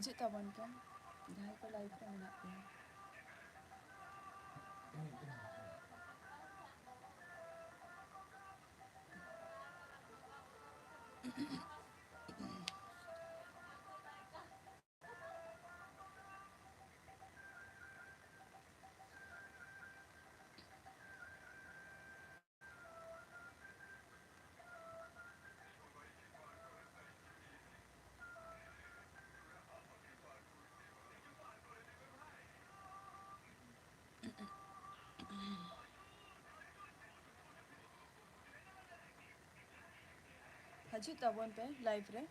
Hajut tabon kan jahay ko live na muna ko. Hajut tabon pe live re.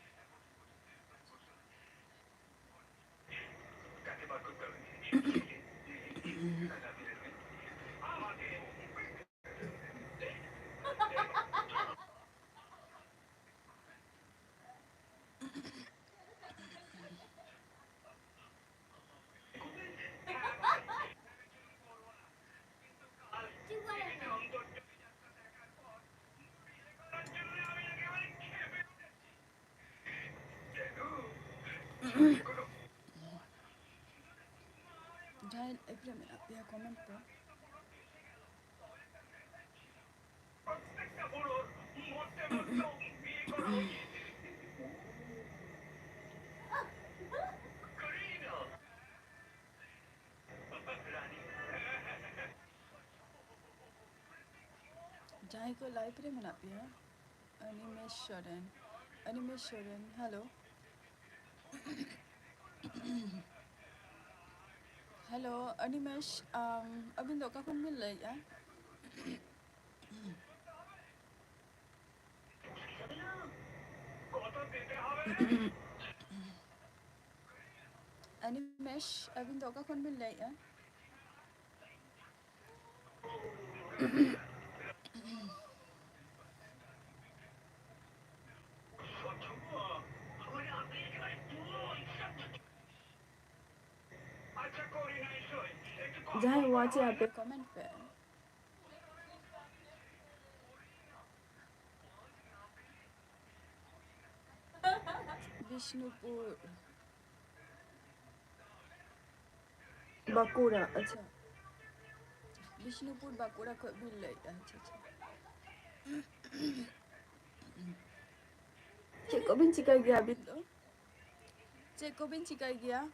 Jahay live re muna ko comment pe. Jahay ko live re muna pe. Animesh Shoren, hello. Hello, Animesh. Abin do ka kon mil lai ya? Animesh, abin do ka kon mil lai ya? Jahay watch यहाँ पे comment पे. Bishnupur, Bakura, अच्छा. Bishnupur Bakura को मिल lai. अच्छा अच्छा. Cik ko bin cikai gaya abin do? Cik ko bin cikai gaya?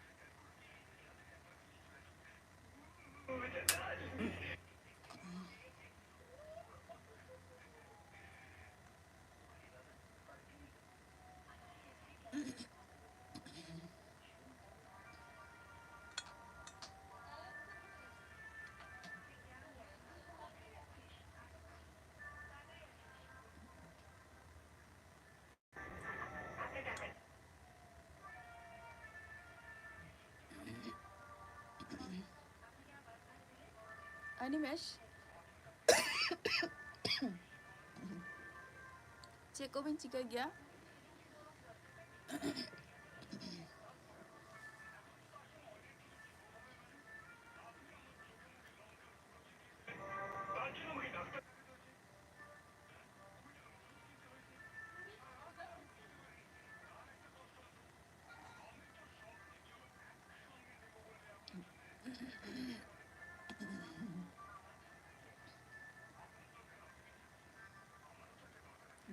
Animesh, cik ko bin cikai gaya?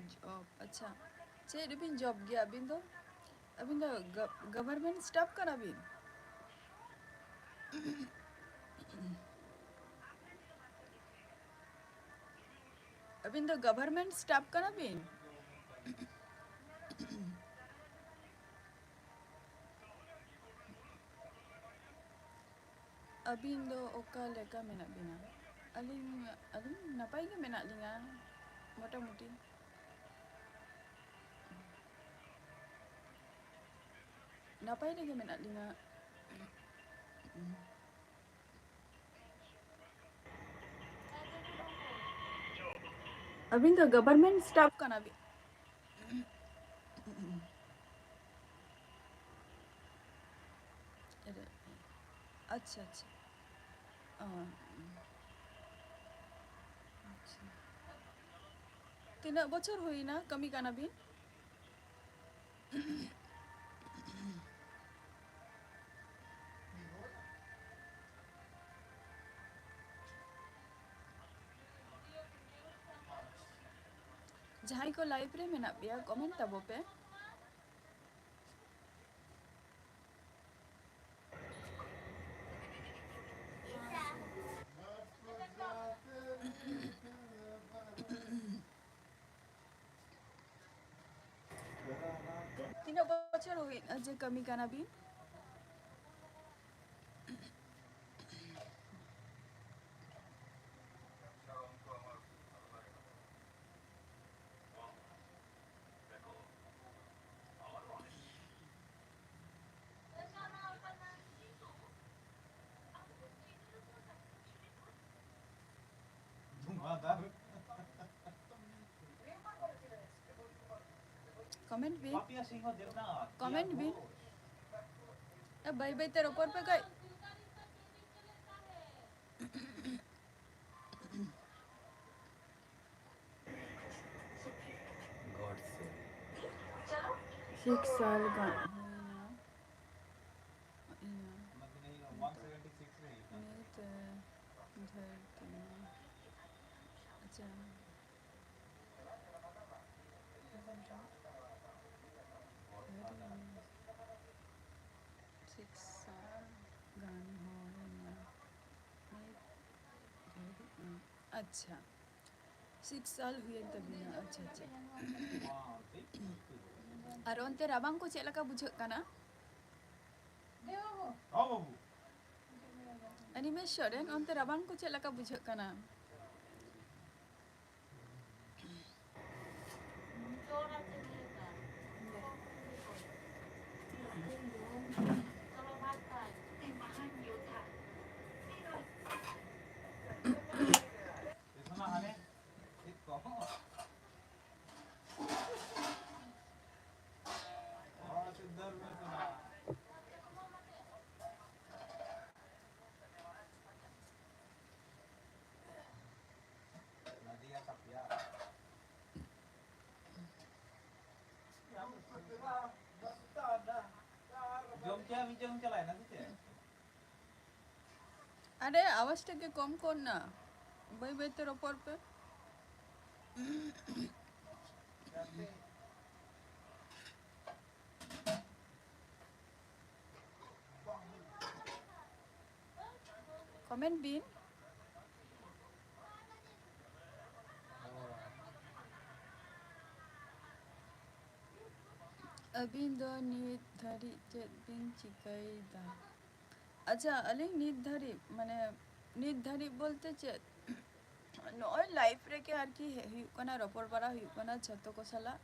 Job, अच्छा. Cik dia bin job gaya abin do? Abin do government staff kan abin? Abin do government staff kan abin? Abin do oka leka menak bina. Aling napai ke menak linga? Mota-moti. Napai lagi menak linga? Abin do government staff kan abin? अच्छा अच्छा. Tindak bocor hui na kami kan abin? जहां को live रे मेना बिया comment तबो पे तीनों बच्चों हुई जे कमी का ना भी कमेंट भी भाई भाई तेरे ऊपर पे गए सिक्स साल का अच्छा सिक्स साल गान हो अच्छा 6 साल हुए तभी ना अच्छा अच्छा और onte rabang ko chelaka bujhak kana animation ren onte rabang ko chelaka bujhak kana अरे आवाज के कम करना भाई भाई तेरे ऊपर पे कमेंट भी अभी दो निर्धारी चेत बिन चिकाई दा अच्छा अलिंग निर्धारी माने निर्धारी बोलते चेत नॉय लाइफ रे के आर की हुयु कना रपोर बड़ा हुयु कना छतो को सला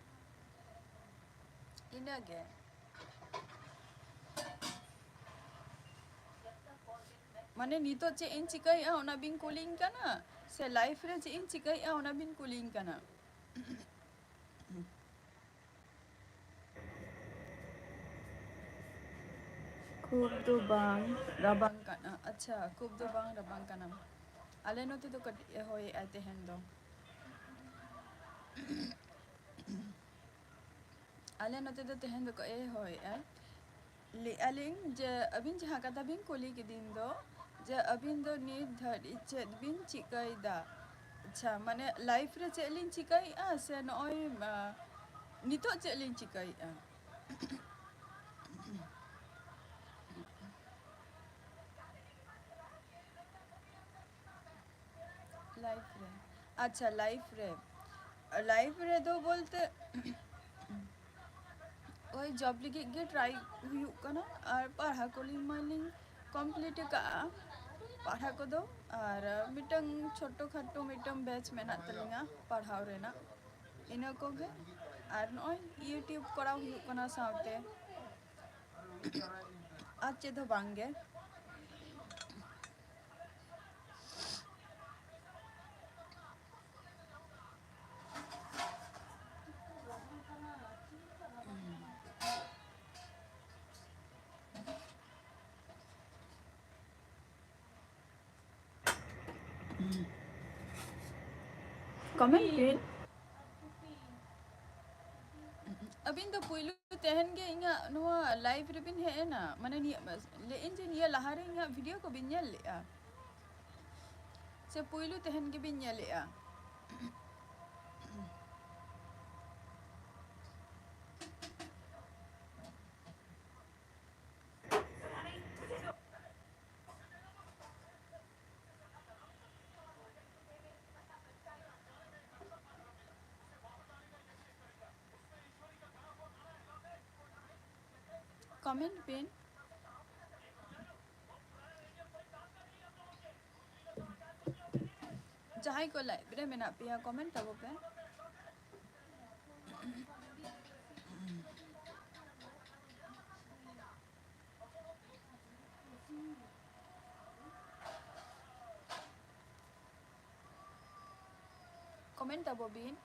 इना गे माने नितो चे इन चिकाई आ ओना बिन कूलिंग कना से लाइफ रे चे इन चिकाई आ ओना बिन कूलिंग कना खूब दो बांग रबांग कना अच्छा खूब दो बांग रबांग कना आले नोते तो कट होय आते हैं दो आले नोते तो तेहन दो को ए होय आ ले आलिंग जे अबिन जहाँ कथा बिन कोली के दिन दो जे अबिन दो निर्धारित चेत बिन चिकाई दा अच्छा माने लाइफ रे चेत लिन चिकाई आ से नॉय नितो चेत लिन चिकाई आ लाइफ रे अच्छा लाइफ रे दो बोलते ओए जॉब लगी गे ट्राई हुयु कना और पढ़ा को लिंग मालिंग कंप्लीट का पढ़ा को दो और मिटंग छोटो खाटो मिटंग बैच मेना तलिंगा पढ़ाव रेना इना को गे और नॉय यूट्यूब कराव हुयु कना सावते आज चे दो बांगे कमेंट पिन अबिन तो पुइलु तेहन गे इंगा नुआ लाइव रे बिन है ना माने नि ले इन जे निया लहारे इंगा वीडियो को बिन ले आ से पुइलु तेहन गे बिन ले आ comment pin jahai ko live re mena pia comment tabo pe comment tabo bin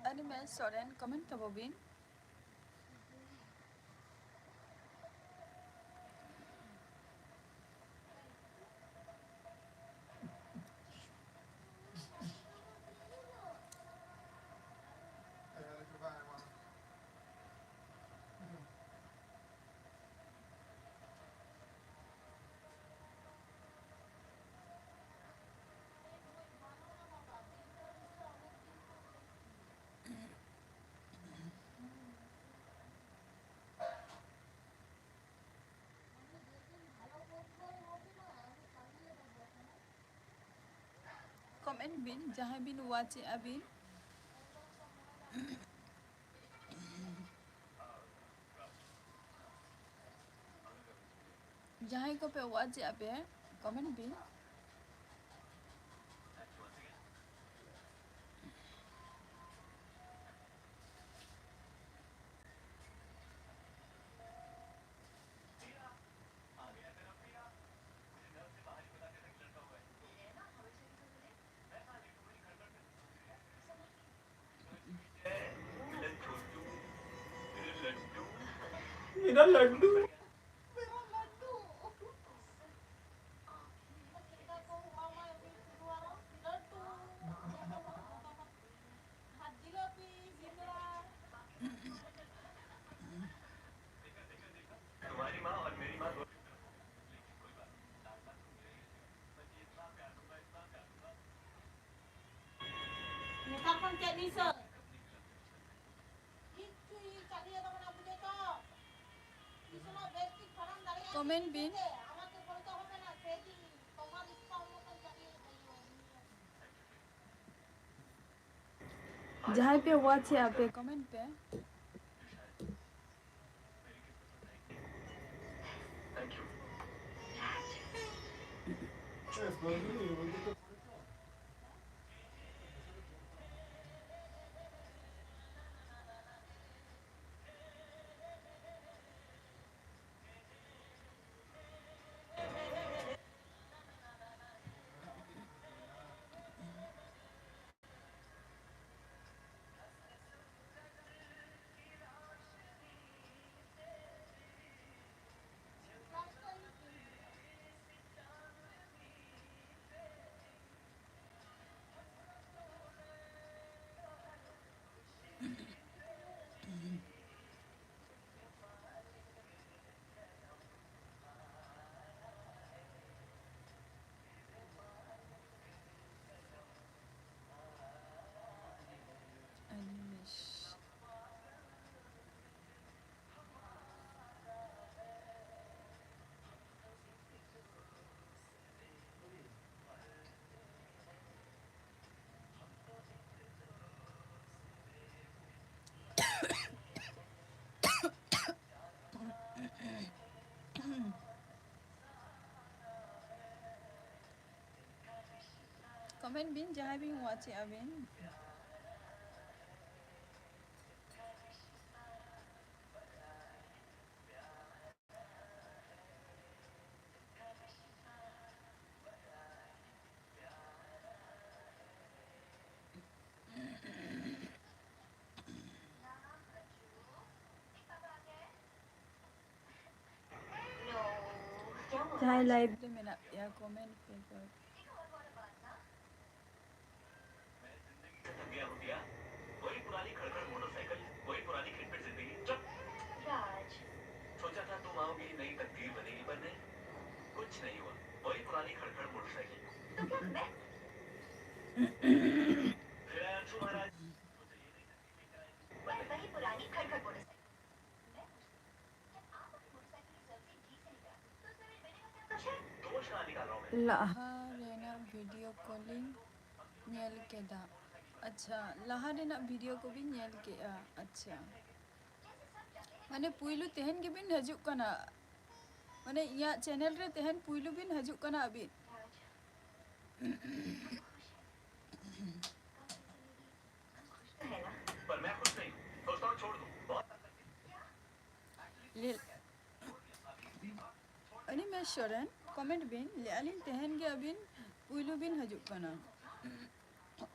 Animal Soren comment tabo bin comment bin jahai bin watch abin jahai ko pe watch abe comment bin मेरा Laddu comment bin jahai pe watch abe comment pe animation comment bin jahai bin watch abin jahai live re mena pia comment pe कुछ नहीं हुआ, वही पुरानी खड़खड़ motorcycle. तो क्या मैं फिर आया अंशु महाराज। वही पुरानी खड़खड़ मोटरसाइकिल मैं जब आप अपनी मोटरसाइकिल की सर्विसिंग ठीक से नहीं कराते तो उसमें मेरे बेटे का क्या कुछ है दोष कहाँ निकाल रहा हूँ मैं? लाहा रेना वीडियो कॉलिंग nyel keda. अच्छा लाहा रेना वीडियो को भी nyel केआ. अच्छा माने पुइलु तेहन के बिन हजुक कना माने या चैनल रे तेहन पुइलु बिन हजुक कना अभी है ना पर मैं खुश नहीं हूँ, सोचता हूँ छोड़ दूँ। बहुत ले अनि मैं शरण कमेंट बिन ले अलिन तेहन के अबिन पुइलु बिन हजुक कना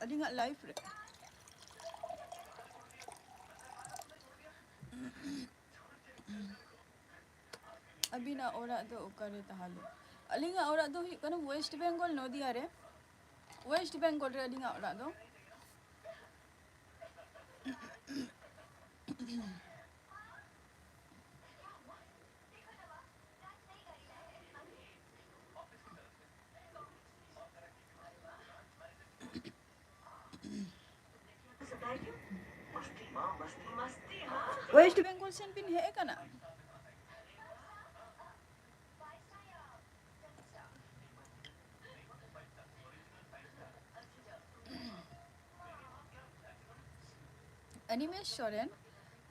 अलिन लाइफ रे अभी ना ओरा दो करे ताहालु अलिंगा ओरा दो हुई कना वेस्ट बंगाल नदिया रे वेस्ट बंगाल रे अलिंगा ओरा दो सुधार क्यों मस्ती माँ, मस्ती। मस्ती हाँ वेस्ट बंगाल सेन बिन है कना अनिमेश शरण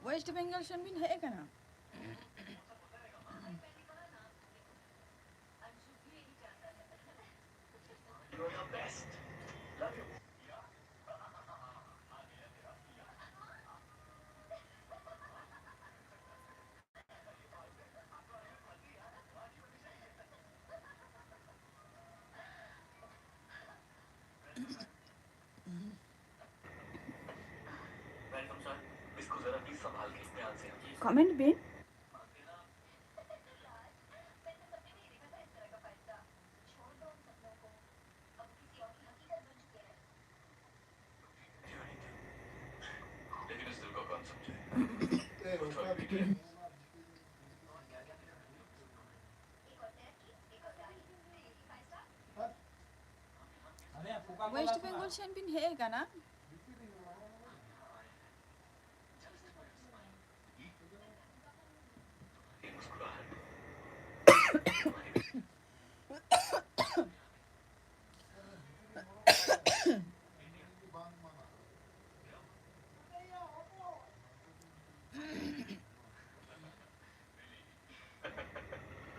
वेस्ट बंगाल सेन बिन है कना You're the best. Love you. Welcome sir, इसको जरा प्लीज संभाल के ध्यान से रखिए। कमेंट बिन लेकिन इस दिल को कौन समझे? कुछ और भी क्या? वेस्ट बंगाल सेन बिन है कना ये मुस्कुराहट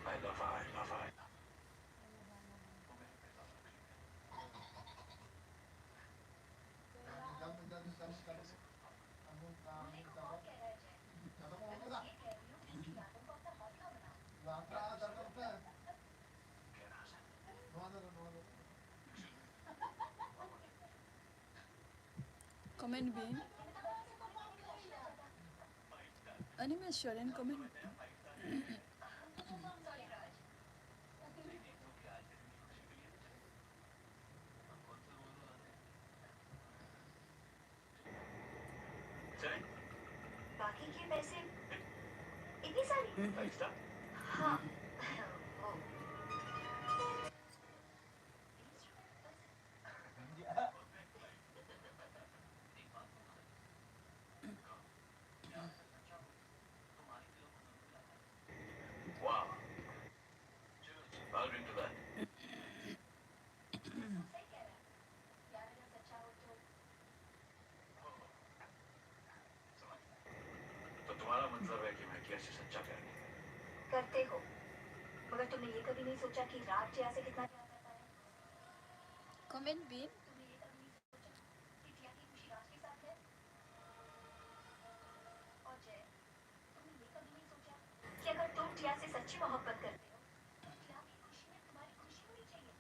I love her, I love her. Comment बिन अनिमेश शरण कमेंट चलें? बाकी के पैसे इतनी सारी Five star? हाँ ओ Wow. I'll drink to that. तो तुम्हारा मतलब है कि मैं कैसे सच्चा प्यार नहीं करता? करते हो मगर तुमने ये कभी नहीं सोचा कि रात जिया से कितना प्यार करता है कमेंट बिन तुमने ये कभी नहीं सोचा कि जिया की खुशी राज के साथ है और जय तुमने ये कभी नहीं सोचा कि अगर तुम जिया से सच्ची मोहब्बत करते हो तो जिया की खुशी में तुम्हारी खुशी होनी चाहिए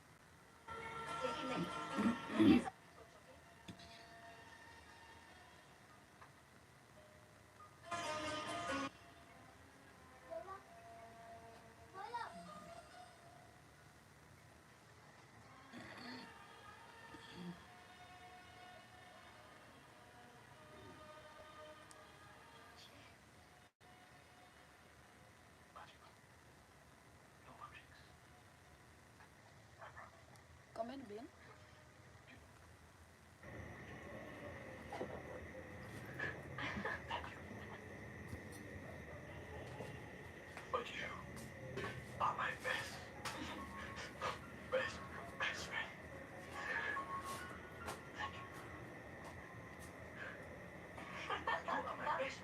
लेकिन नहीं तुम ये सब No more drinks. Komen bin. But you are my best friend. You are my best.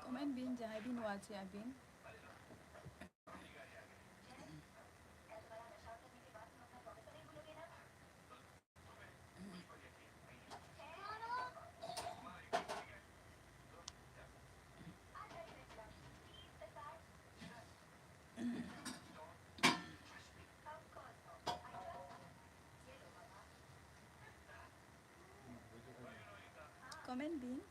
Komen bin jahai bin wache abin. Komen bin.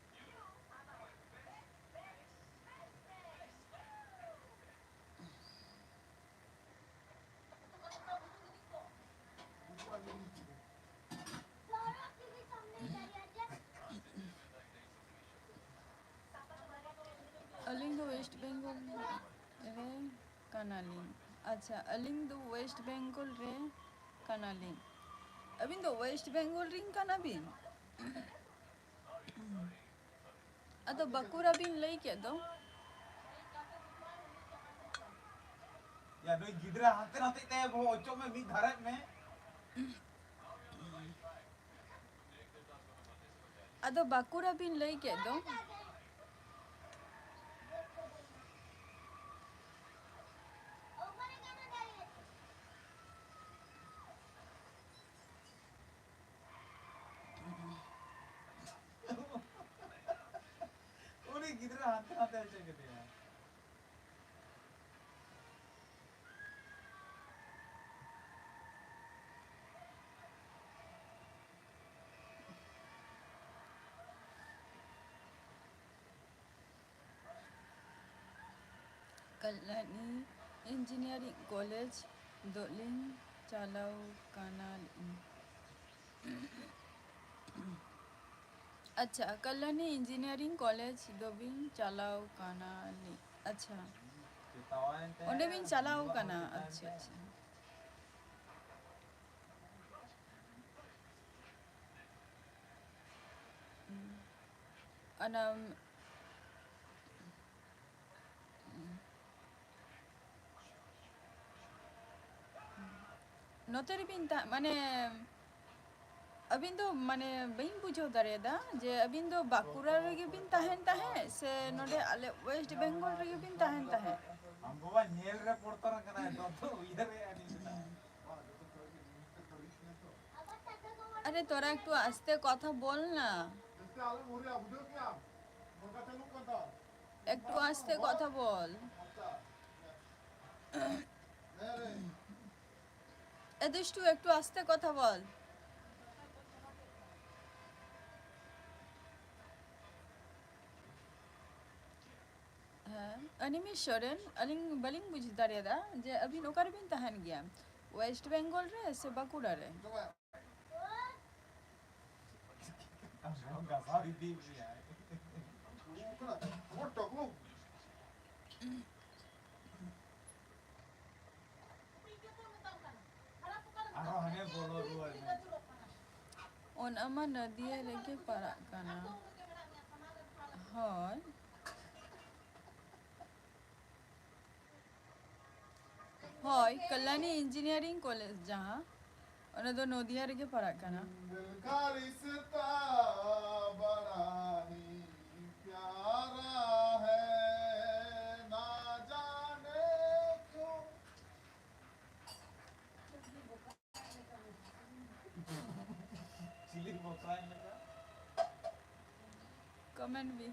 Aling do West Bengal re kanaling. अच्छा अलिंग दो वेस्ट बंगाल रे कनालिंग अबिन दो वेस्ट बंगाल रिंग कना बिन अतो बकुरा बिन लई के दो या दो गिदरा हाथे नाते ते वो ओचो में मी धारे में अतो बकुरा बिन लई के दो ओरे गिदरा हाथे नाते ऐसे के दिया कल्याणी इंजीनियरिंग कॉलेज दोलिंग चालाव कनालिंग अच्छा कल्याणी इंजीनियरिंग कॉलेज दोबिन चालाव कनालिंग अच्छा ओंडे बिन चालाव कना अच्छा अच्छा अनम नोतेरी बिन ता माने अबिन दो माने बइन बुझो दरेदा जे अबिन दो बाकुरा रेगे बिन ताहें से नोडे आले वेस्ट बंगाल रेगे बिन ताहें हम बाबा नेल रे पड़तो ना कना तो इधर आनी अरे तोरा একটু আস্তে কথা বল না একটু আস্তে কথা বল এ দুষ্টু একটু আস্তে কথা বল अनिमेश्वरन अलिंग बलिंग बुझ दारेदा जे अभी नोकर बिन तहन गया वेस्ट बंगाल रे से बाकुड़ा रे हम गासारी दी है आरो हने बोलो रुआ on ama nadia lagi parak kana hoy hoy Kalyani engineering college जहाँ ओने दो नदिया रे के पाrak kana का रिश्ता बड़ा ही प्यारा है ना जाने क्यों चिली बोकरा में कमेंट भी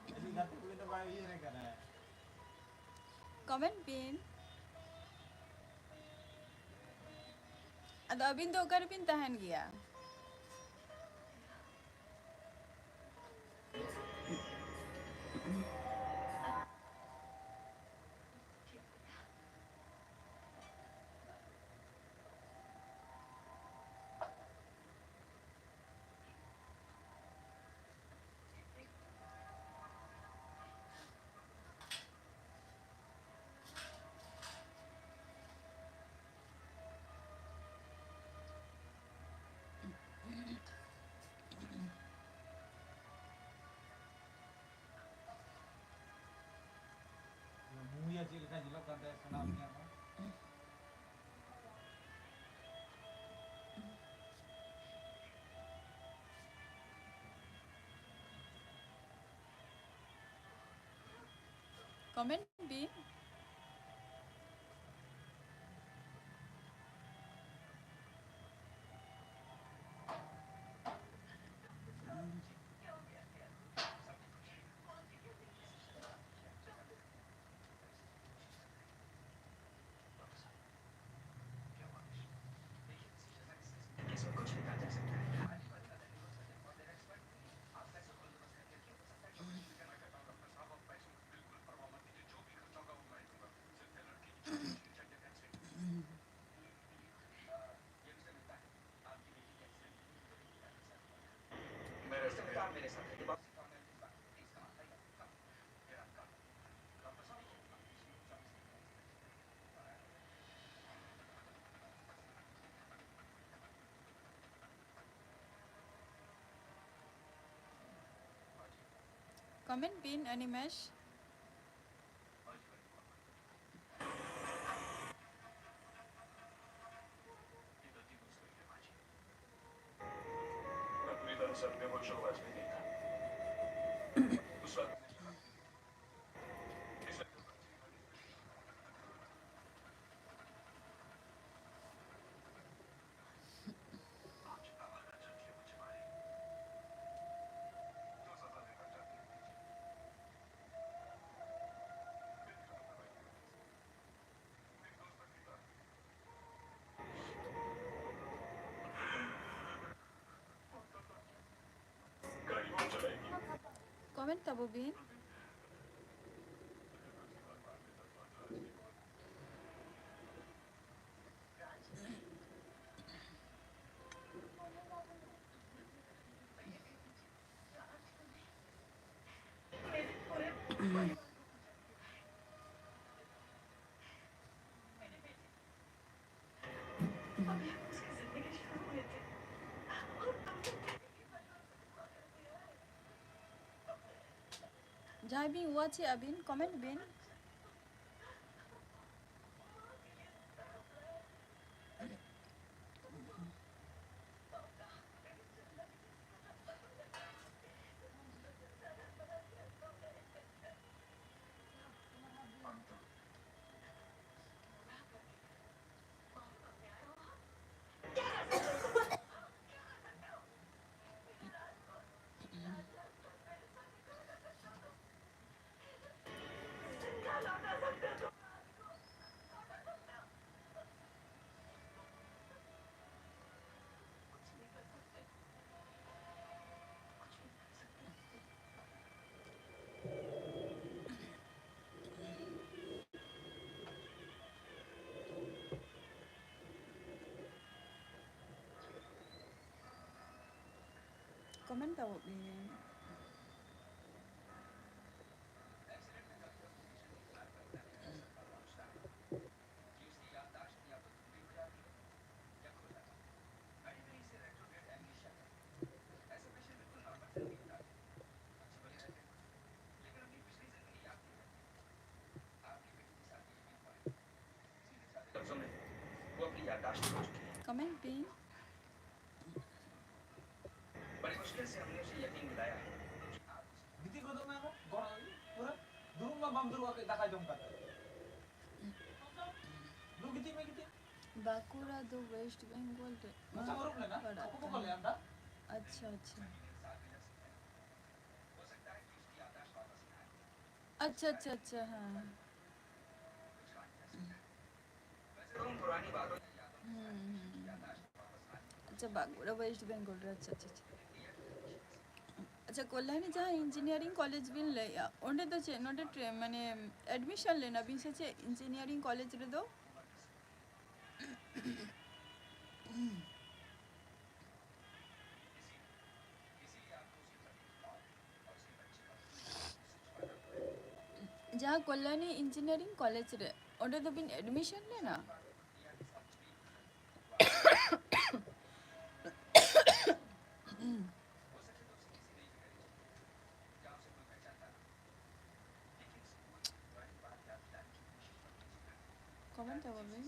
चिली गाते कोई तो भाई ये रे कना है कमेंट पिन अद अबिन तो कर पिन तहन गया Comment bin. Comment bin Animesh. मैं पूरी तरह से अपने को शोबाज में नहीं था उस वक्त गाड़ी कौन चलाएगी Comment Tabu bin. अभी हम उसकी जिंदगी शुरू हुए थे और तुमने Jai bin watch abin. Comment bin. Comment Tabu bin. लफ्जों में वो अपनी याददाश्त खो चुकी है Comment bin. बड़ी मुश्किल से हमने उसे यकीन दिलाया है Biti ko doon ako, goro, pura, durung na bang durung ako itaka jom kata. Lu giti me giti, Bankura दो वेस्ट बंगाल रे masa maruk na na, पड़ा ako ko था। kali anda. अच्छा अच्छा अच्छा अच्छा अच्छा हाँ तुम पुरानी बातों अच्छा बांकुड़ा वेस्ट बंगाल रे अच्छा अच्छा अच्छा अच्छा कोल्हानी जहाँ इंजीनियरिंग कॉलेज बिन ले ओंडे तो चे नोडे ट्रे माने एडमिशन लेना बिन से चे इंजीनियरिंग कॉलेज रे दो जहाँ कोल्हानी इंजीनियरिंग कॉलेज रे ओंडे तो बिन एडमिशन लेना कमेंट है वो भी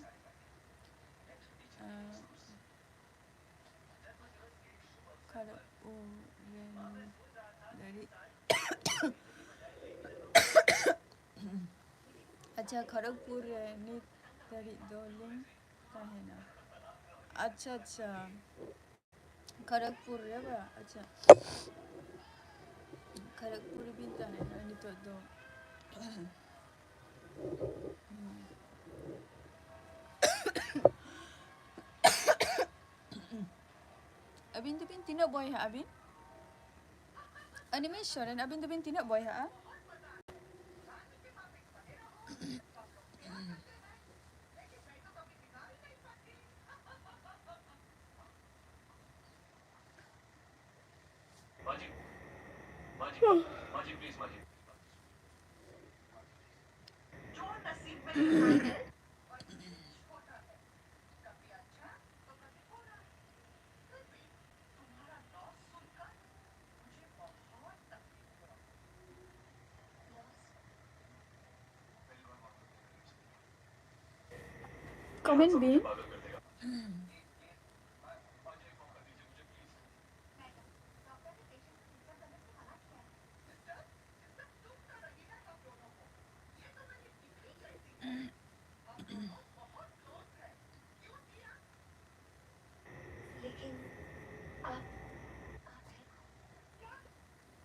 खड़े ओ वेरी अच्छा खड़गपुर नित धरित दो लिंक तहना अच्छा अच्छा खड़गपुर रे बा अच्छा खड़गपुर भी तहना नितो दो Abin tu bin tina boy ha abin animation and abin tu bin tina boy ha माजी माजी माजी प्लीज माजी जो नसीब में लिखा है comment bin पागल कर देगा लेकिन आप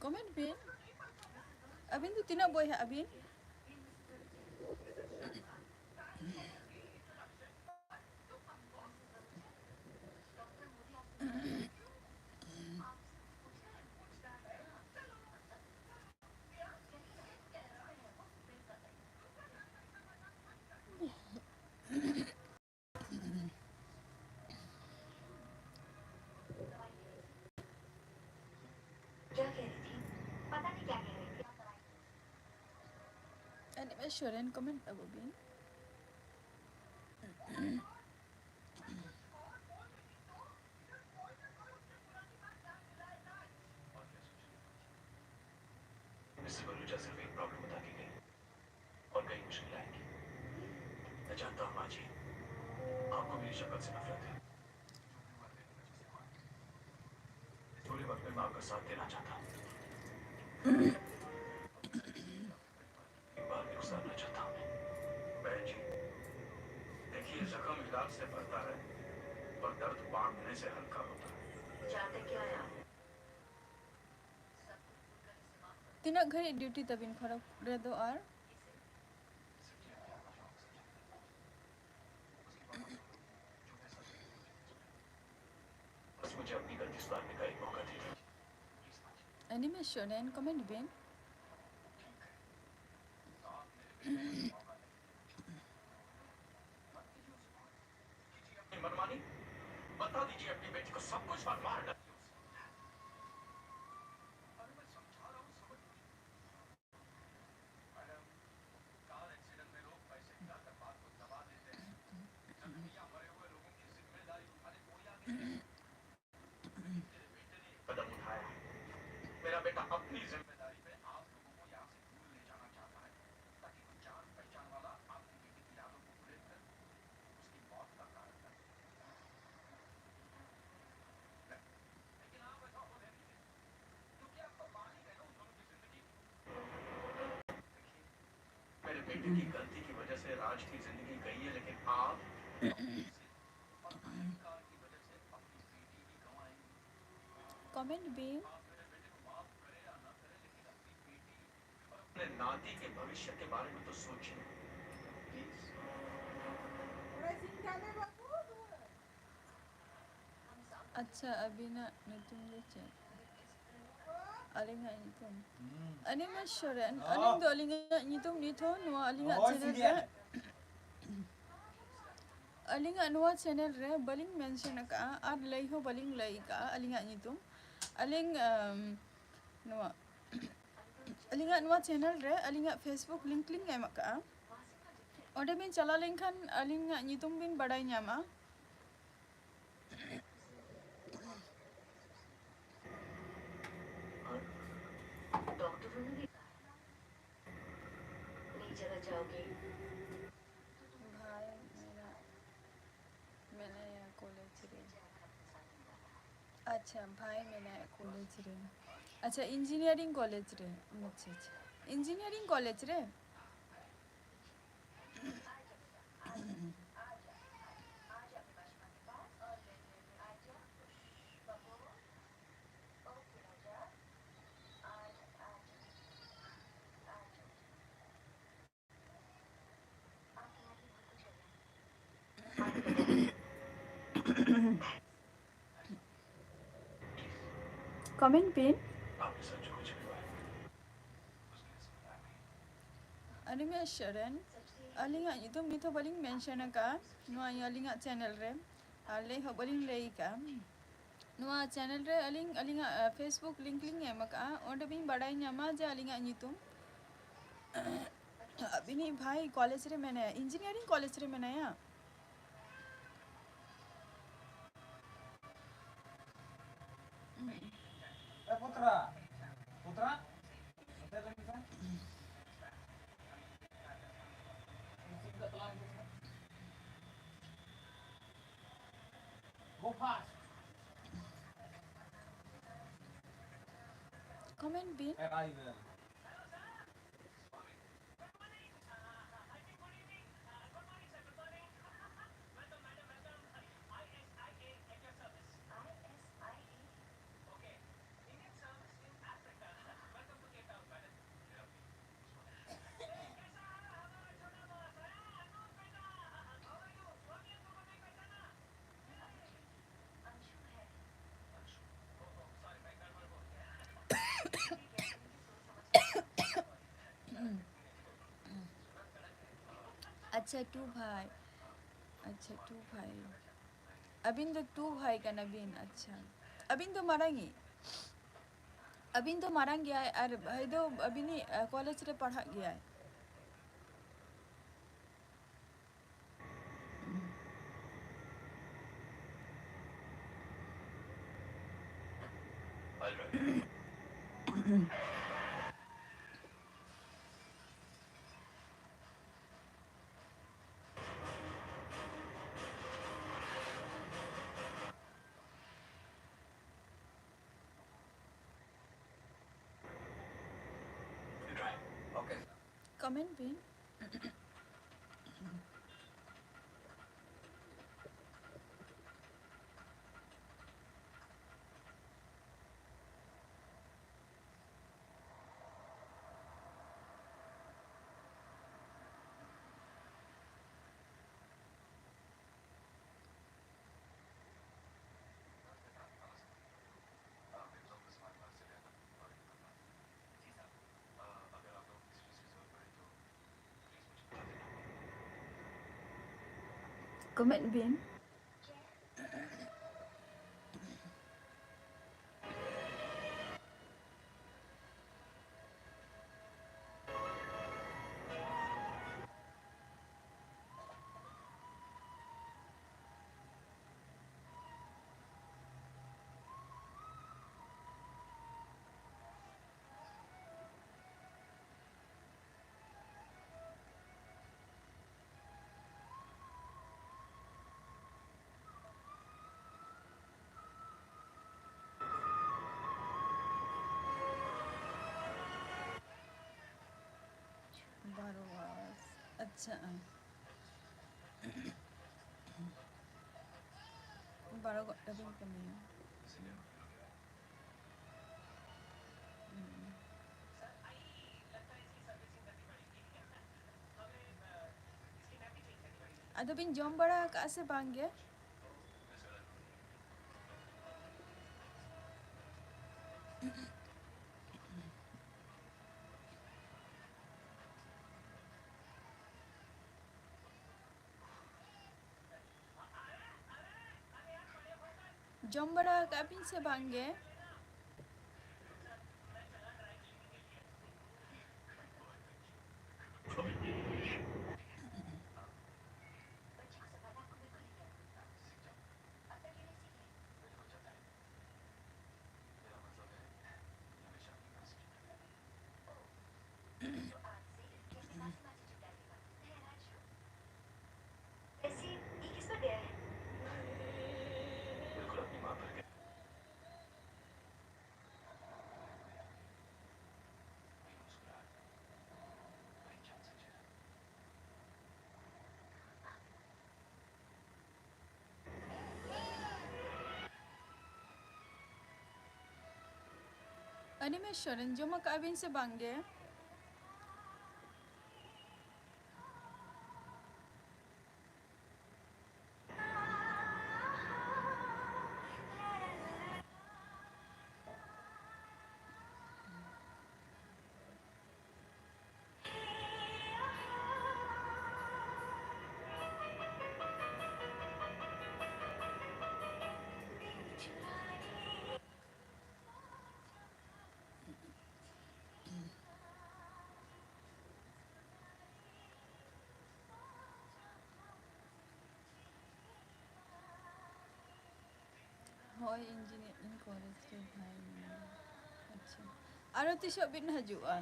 comment bin abin tu tina boy ha abin क्या कह रही थी पता नहीं क्या कह रही थी animation and comment abu bin mister बलूचा सिर्फ एक प्रॉब्लम बता के गई और कई मुश्किल आएंगी मैं जानता हूँ माजी आपको मेरी शक्ल से नफरत है बुरे वक्त में मैं आपका साथ देना चाहता हूँ एक बार भी गुजारना चाहता हूँ बहन जी देखिए जख्म इलाज से भरता है और दर्द बांधने से हल्का होता है जानते क्या है आप tina ghari duty tabin khoragpur re do ar बस मुझे अपनी गलती सुधारने का एक मौका दे दीजिए animation and comment bin मनमानी बता दीजिए अपनी बेटी को सब कुछ मार डालिए कदम उठाया मेरा बेटा अपनी जिम्मेदारी पे आप लोगों को यहाँ से दूर ले जाना चाहता है ताकि कोई जान पहचान वाला आपकी बेटी की यादों को प्रेरित कर उसकी मौत का कारण बने लेकिन आप ऐसा होने नहीं देंगे क्योंकि आपका मालिक है ना उन दोनों की जिंदगी मेरे बेटे की गलती की वजह से राज की जिंदगी गई है लेकिन आप और अहंकार की वजह से अपनी बेटी भी गंवाएंगे comment bin अपने नाती के भविष्य के बारे में तो सोचिए प्लीज अच्छा abina nutum leche alinga nitum animation aling do alinga nitum nito no alinga Oh, channel sige. re alinga nuwa channel re baling mention ka ar lay ho baling lay ka alinga nitum aling nuwa alinga nuwa channel re alinga Facebook link em ka ode bin chala link kan alinga nitum bin badai nyama डॉक्टरों ने भी कहा नई जगह जाओगे भाई मेरा मैंने यहाँ कॉलेज रे अच्छा भाई मैंने कॉलेज रे अच्छा इंजीनियरिंग कॉलेज रे अच्छा अच्छा इंजीनियरिंग कॉलेज रे comment pin आपके साथ जो कुछ भी हुआ है उसके लिए जिम्मेदार नहीं anime Sharon alinga itu mito baling mention ka no alinga channel re ale ho baling lei ka no channel re alinga Facebook link em ka onde bin badai nyama je alinga nyutum abini bhai college re mena engineering college re mena ya Putra. Putra? Putra lagi kan? Go fast. comment pin Arrival. अच्छा to भाई अबिन तो to भाई का नबीन अच्छा अबिन तो मारांगी अबिन तो मारांग गया है और भाई तो अबिन ही कॉलेज रे पढ़ा गया है You try. Okay. Comment pin अगर आप लोग किसी चीज़ की जरूरत पड़े तो प्लीज मुझे बता देना कमेंट पिन बरवास अच्छा बारह को डबिंग करनी है इसलिए अदो बिन जॉम बड़ा का से बांगे जॉम बड़ा का बिन से बांगे ऐसे ये किस पर गया है? बिल्कुल अपनी माँ पर गया वही मुस्कुराहट वही चांद सा चेहरा एनिमेशन जो मका बिन से बांगे ᱱᱚᱜᱼᱚᱭ ᱤᱧᱡᱤᱱᱤᱭᱟᱨᱤᱝ ᱠᱚᱞᱮᱡᱽ ᱨᱮ ᱵᱷᱟᱭ ᱢᱮᱱᱟᱭᱟ ᱟᱪᱪᱷᱟ ᱟᱨᱚ ᱛᱤᱥᱚᱜ ᱵᱤᱱ ᱦᱤᱡᱩᱜᱼᱟ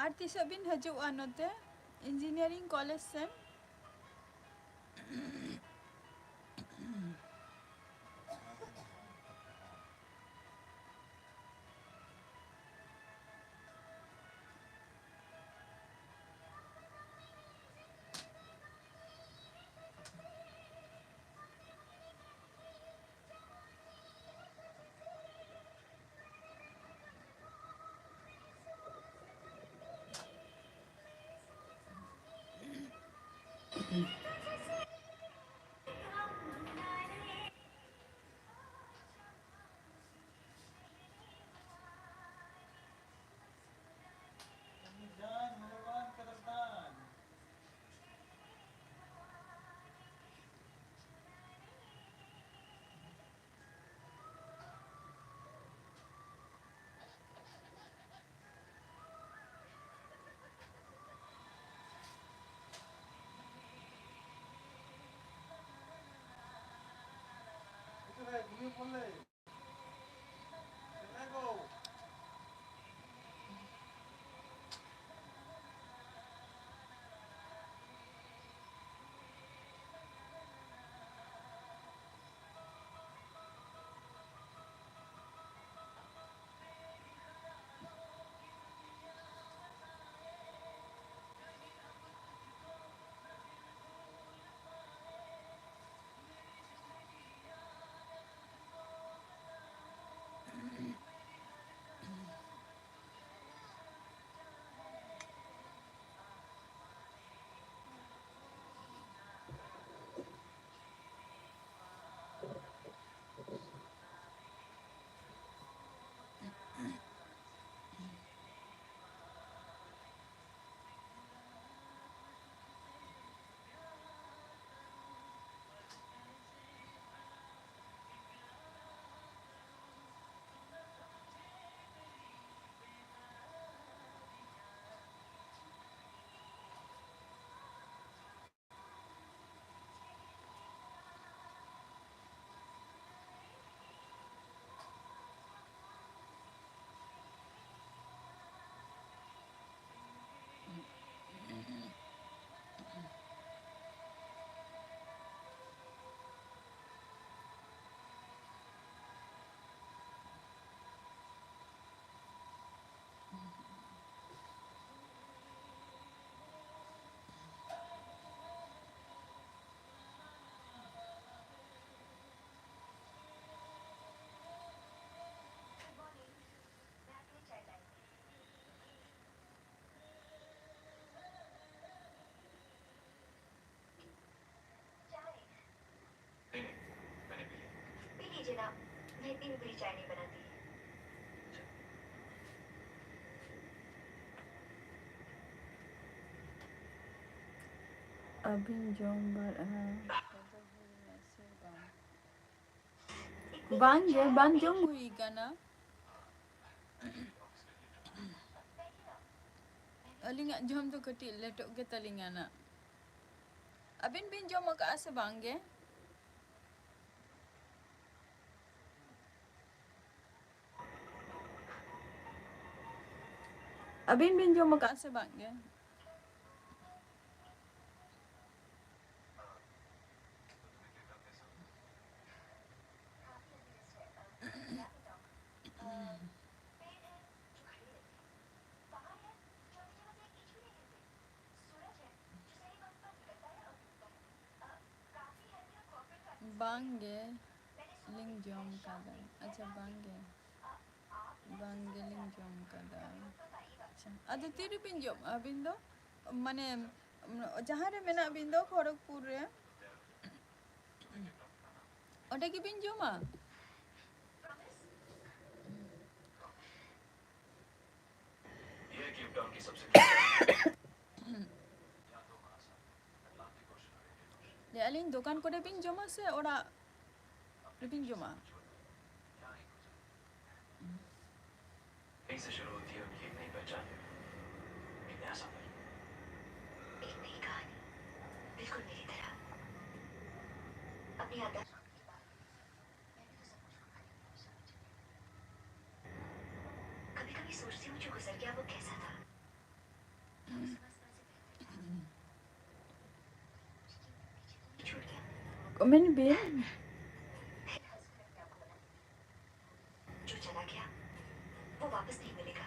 ᱟᱨ ᱛᱤᱥᱚᱜ ᱵᱤᱱ ᱦᱤᱡᱩᱜᱼᱟ ᱱᱚᱛᱮ ᱤᱧᱡᱤᱱᱤᱭᱟᱨᱤᱝ ᱠᱚᱞᱮᱡᱽ ᱥᱮᱱ Jangan melawan ke depan. Itu deh, gini boleh. Let's go. Good morning मैं आपके लिए चाय लाई चाय नहीं नहीं मैंने पी लिया पी लीजिए ना मैं इतनी भी बुरी चाय नहीं बनाती ᱟᱹᱵᱤᱱ ᱡᱚᱢ ᱵᱟᱲᱟ ᱠᱚᱫᱚ ᱦᱩᱭᱱᱟ ᱥᱮ ᱵᱟᱝ इतनी ᱵᱟᱝᱜᱮ चाय ᱵᱟᱝ आप ᱡᱚᱢ ᱦᱩᱭ ᱠᱟᱱᱟ बैठिए ना ᱟᱹᱞᱤᱧᱟᱜ ᱡᱚᱢ ᱫᱚ ᱠᱟᱹᱴᱤᱡ ᱞᱮᱴᱚᱜ ᱜᱮ ᱛᱟᱹᱞᱤᱧᱟ ᱱᱟᱜ ᱟᱹᱵᱤᱱ ᱵᱤᱱ ᱡᱚᱢ ᱟᱠᱟᱜᱼᱟ ᱥᱮ ᱵᱟᱝᱜᱮ ᱟᱹᱵᱤᱱ ᱵᱤᱱ ᱡᱚᱢ ᱟᱠᱟᱜᱼᱟ ᱥᱮ ᱵᱟᱝᱜᱮ काफी लंबी लिस्ट है क्या बताऊं पेड़ है जो खड़े रहते हैं पहाड़ है जो अपनी जगह से एक इंच भी नहीं हिलते सूरज है जो सही वक्त पर निकलता है और डूबता है काफी है मेरा कॉर्पोरेट का ᱵᱟᱝᱜᱮ मैंने सुना ᱞᱤᱧ है ᱡᱚᱢ मैं शाम ᱠᱟᱫᱟ में ᱟᱪᱪᱷᱟ ᱵᱟᱝᱜᱮ आपने ᱵᱟᱝᱜᱮ ᱞᱤᱧ ᱡᱚᱢ ᱠᱟᱫᱟ कभी वक्त पर आइएगा ᱟᱪᱪᱷᱟ ᱟᱫᱚ ᱛᱤᱨᱮᱵᱤᱱ ᱡᱚᱢ ᱟᱹᱵᱤᱱ ᱫᱚ ᱢᱟᱱᱮ ᱡᱟᱦᱟᱸ ᱨᱮ ᱢᱮᱱᱟᱜ ᱵᱤᱱ ᱫᱚ ᱠᱷᱚᱲᱚᱜᱽᱯᱩᱨ ᱨᱮ ᱚᱸᱰᱮ ᱜᱮᱵᱤᱱ ᱡᱚᱢᱟ प्रॉमिस केप टाउन की सबसे या तो खासा अटलांटिक ओशन और इंडियन ओशन ले aling dokan ko rebin joma se ora rebin joma. यहाँ ही गुजर यहीं से शुरू होती है उनकी एक नई पहचान एक नया सफर एक नई कहानी बिल्कुल मेरी तरह अपनी यादें कभी कभी सोचती हूँ जो गुजर गया वो कैसा था छूट गया Komen bin. जो चला गया वो वापस नहीं मिलेगा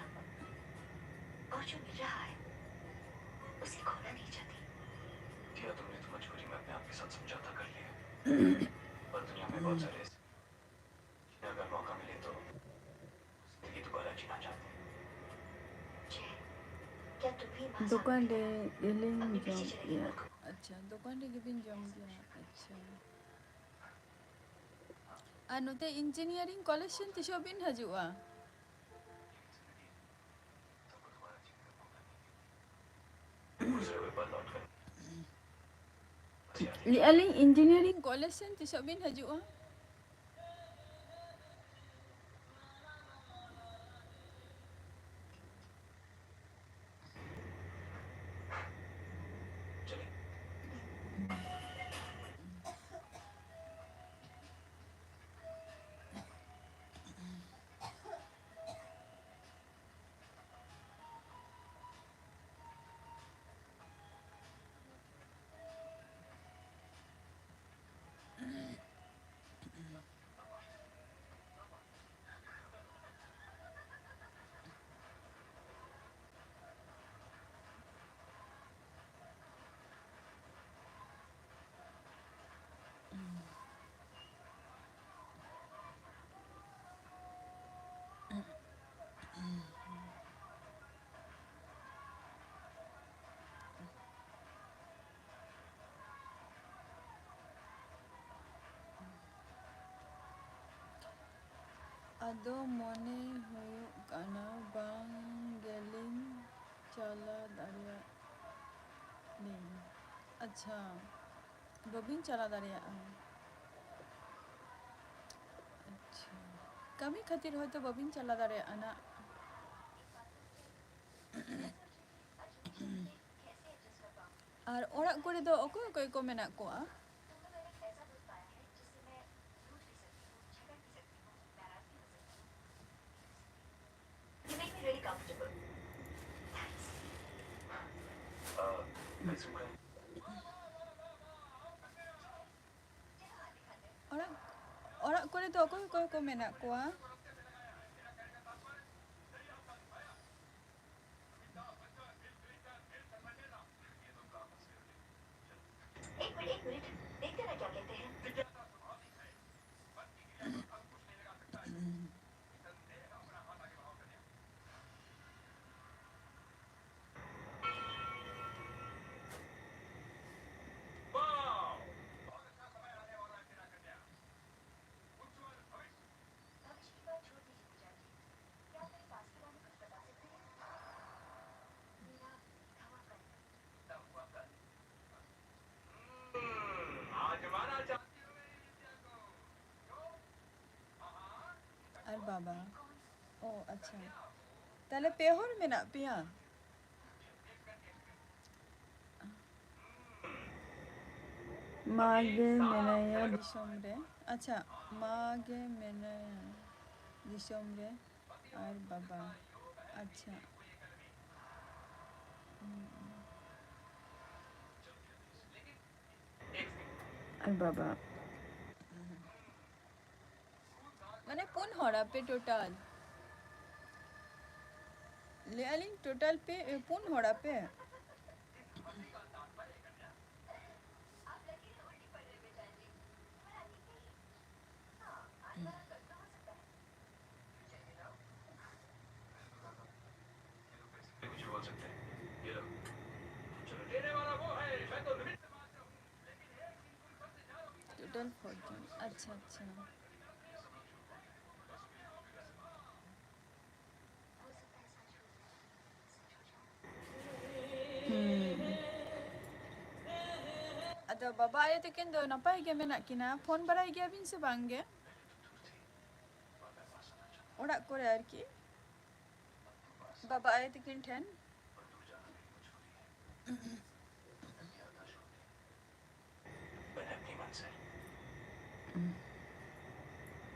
और जो मिल रहा है उसे खोना नहीं चाहती किया तुमने तो मजबूरी में अपने आप के साथ समझौता कर लिया पर दुनिया में बहुत सारे ऐसे जिन्हें अगर मौका मिले तो जिंदगी दोबारा जीना चाहते हैं जय क्या तुम भी माँ Dokan साहब de eling अपने पीछे jom चले ya. गए Acha, dokan de gibin jom ya. Acha. Anu te engineering college sen tisho bin hajua. तुमको दोबारा जीने का मौका नहीं गुजरे हुए पल लौट कर बस याद Li aling engineering college sen tisho bin hajua. चले Ado mone huyuk kana bang geling chala daria ning. Acha. Babin chala daria. Acha. Kami khatir hoyto babin chala daria ana. Ar orak kore do okoy okoy ko menak koa. You make me really comfortable. Thanks. मैं सूखा Orak kore do okoy okoy ko menak koa. एक minute देखते ना क्या कहते हैं भविष्य की बात छोड़ दीजिए पूजा जी क्या आप मेरे पास के बारे में कुछ बता सकते हैं मेरा धवा आजमाना चाहती हूँ मैं इंडिया को Ar baba. Oh, acha. Tale pehor menak pia. Mage menaya disomre. Acha, mage menaya disomre. Ar baba. Acha. Ar baba. Mane pun hora pe total. Le aling total pe pun hora pe. कुछ बोल सकते हैं ये लो चलो देने वाला वो है मैं तो निमित्त मात्र हूँ Total 14. अच्छा अच्छा. baba ayah takin do napai ge menak kina phone barai gaya bin se bangge orak kore arki baba ayah takin ten मैंने अपनी मंजिल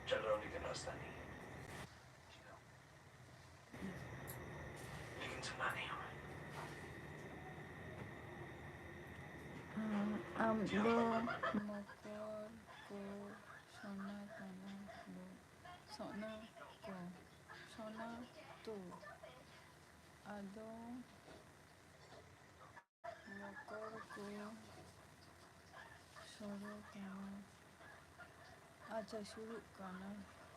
चल रहा हूँ लेकिन रास्ता नहीं है जी रहा हूँ, लेकिन सुनना नहीं हमें am do mokor ko sona kana do sona ko sona tu ado mokor ko shuru kana अच्छा शुरू करना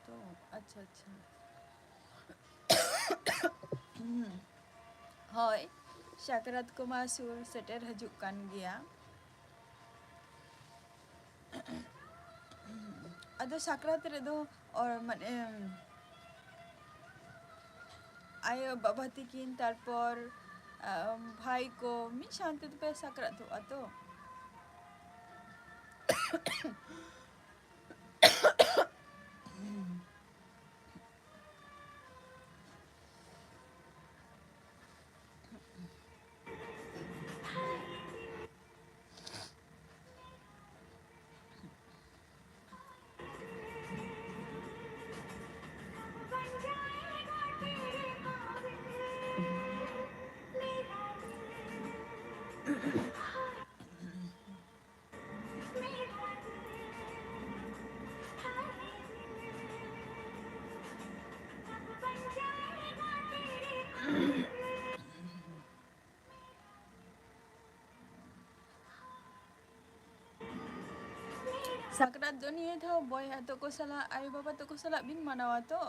तो अच्छा अच्छा होय साकरात को मासुर सेटर हजुक कान गया अदो साकरात रे दो और माने आयो बाबा तिकिन तारपर भाई को मी शांति पे साकरात हो अतो साकरात दो निये था बॉय हातो को सला आयो बाबा तो को सला बिन मनावा तो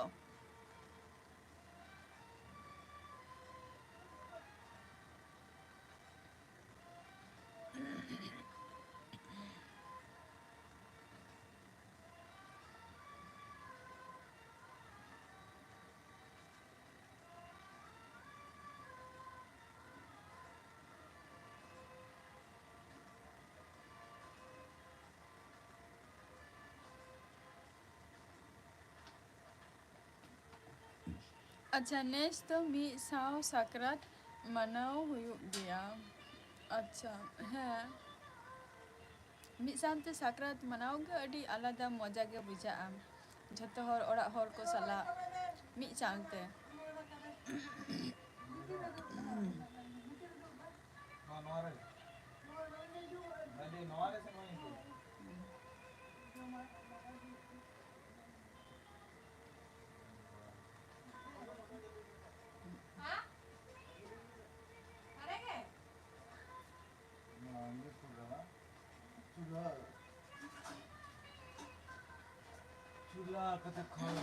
अच्छा नेक्स्ट तो मी साव साकरात मनाव हुयुक गया अच्छा हाँ मी सानते साकरात मनाव गे अडी आलादा मजा गे बुझाआ झतो हर ओड़ा हर को सला मी सानते नोरे अरे नोरे से नहीं चूल्हा कते खाना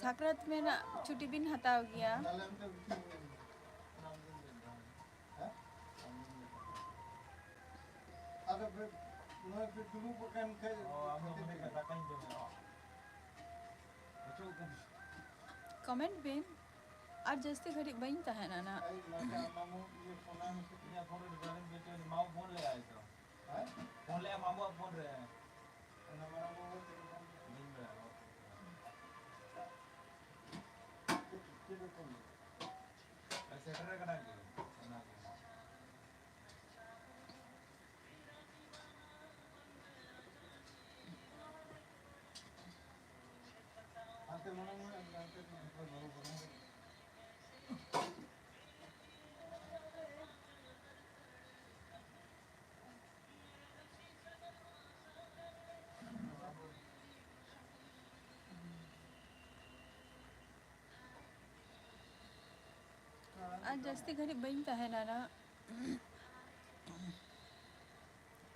साकरात में ना छुट्टी बिन हताव गया ada mulai dulu bukan kayak हम लोग ने katakan je betul kan comment बिन आज जस्ती घड़ी बइन है ना maka mamu ये phone punya phone di dalam betul mau phone le आए तो phone ले मामू phone रे nama mamu दिन में kita pun ऐसे कर करना के ante mana mana ante baru baru आज जस्ती घड़ी बइन है ना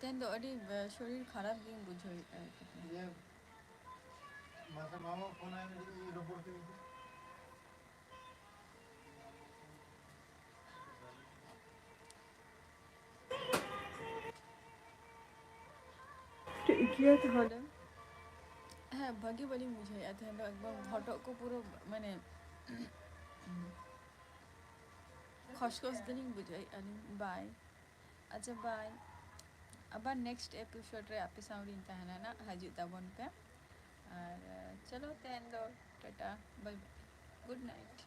तेन तो अड़ी शरीर खराब दिन बुझो ये masa mama phone aja di report itu किया तो हलो हाँ भागी वाली मुझे याद है एकदम हटो को पूरा मैंने खसखस गलिंग बुझाई अलिंग बाय अच्छा बाय अब नेक्स्ट एपिसोड रे आपे साउंडिंग तहना ना हजू तबन पे और चलो तेन दो tata bye bye good night